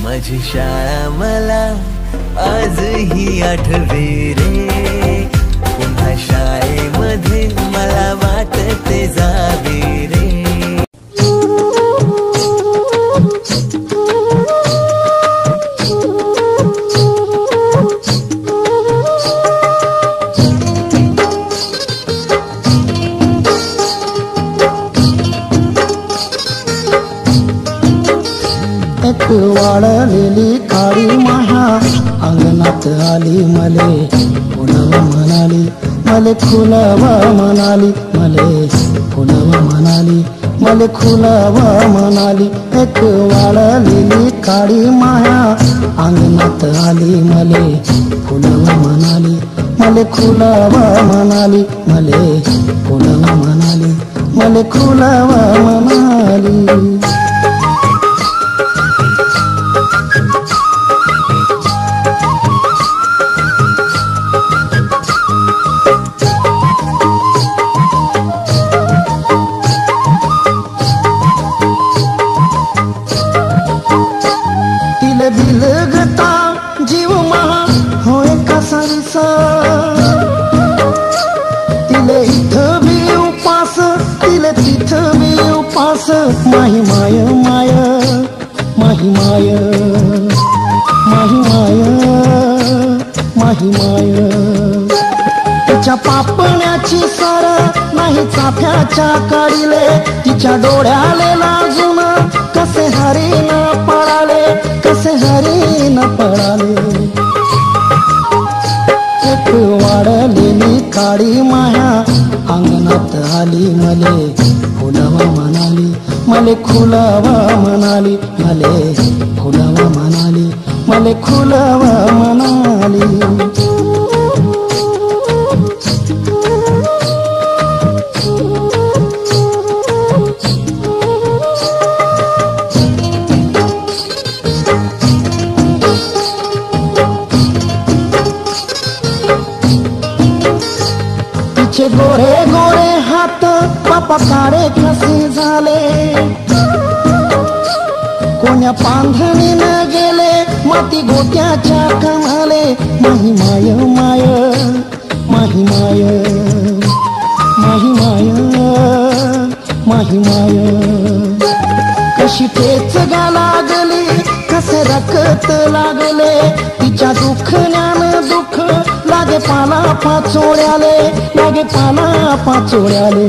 माझी शाळा मला आजही आठवे रे, पुन्हा शाळेमध्ये मला वाटते जावे रे। एक वाळलेली काळी माया अंगणात आली मले फुलवा म्हणाली, मले फुलवा म्हणाली, मले फुलवा म्हणाली, मले फुलवा म्हणाली। एक वाळलेली काळी माया अंगणात आली मले फुलवा म्हणाली, मले फुलवा म्हणाली, मले फुलवा म्हणाली, मले फुलवा म्हणाली। बिलगता जीव महा होय कसारीसा, तिले इथं बी उपास, तिले तिथं बी उपास। माही माय माय माही माय माही माय माही माय, तिच्या पापण्याची सर नाही चाफ्याच्या काढिले, तिच्या डोळ्याले लाजून कसे हरीण पळाले, कसे हरीण पळाले। एक वाढलेली काळी माया अंगणात आली मले फुलवा म्हणाली, मले फुलवा म्हणाली, मले फुलवा म्हणाली, मले फुलवा म्हणाली। तिचे गोरे गोरे हात बापा काळे कसे झाले, कोण्या पांधणीनं गेले माती गोट्याच्या कमाले। माही माय माय माही माय माही माय माही माय, कशी ठेच गा लागली, कसे रखत लागले, तिच्या दुखण्यानं दुःख लागे पाला पाचोळ्याले, लागे पाला पाचोळ्याले।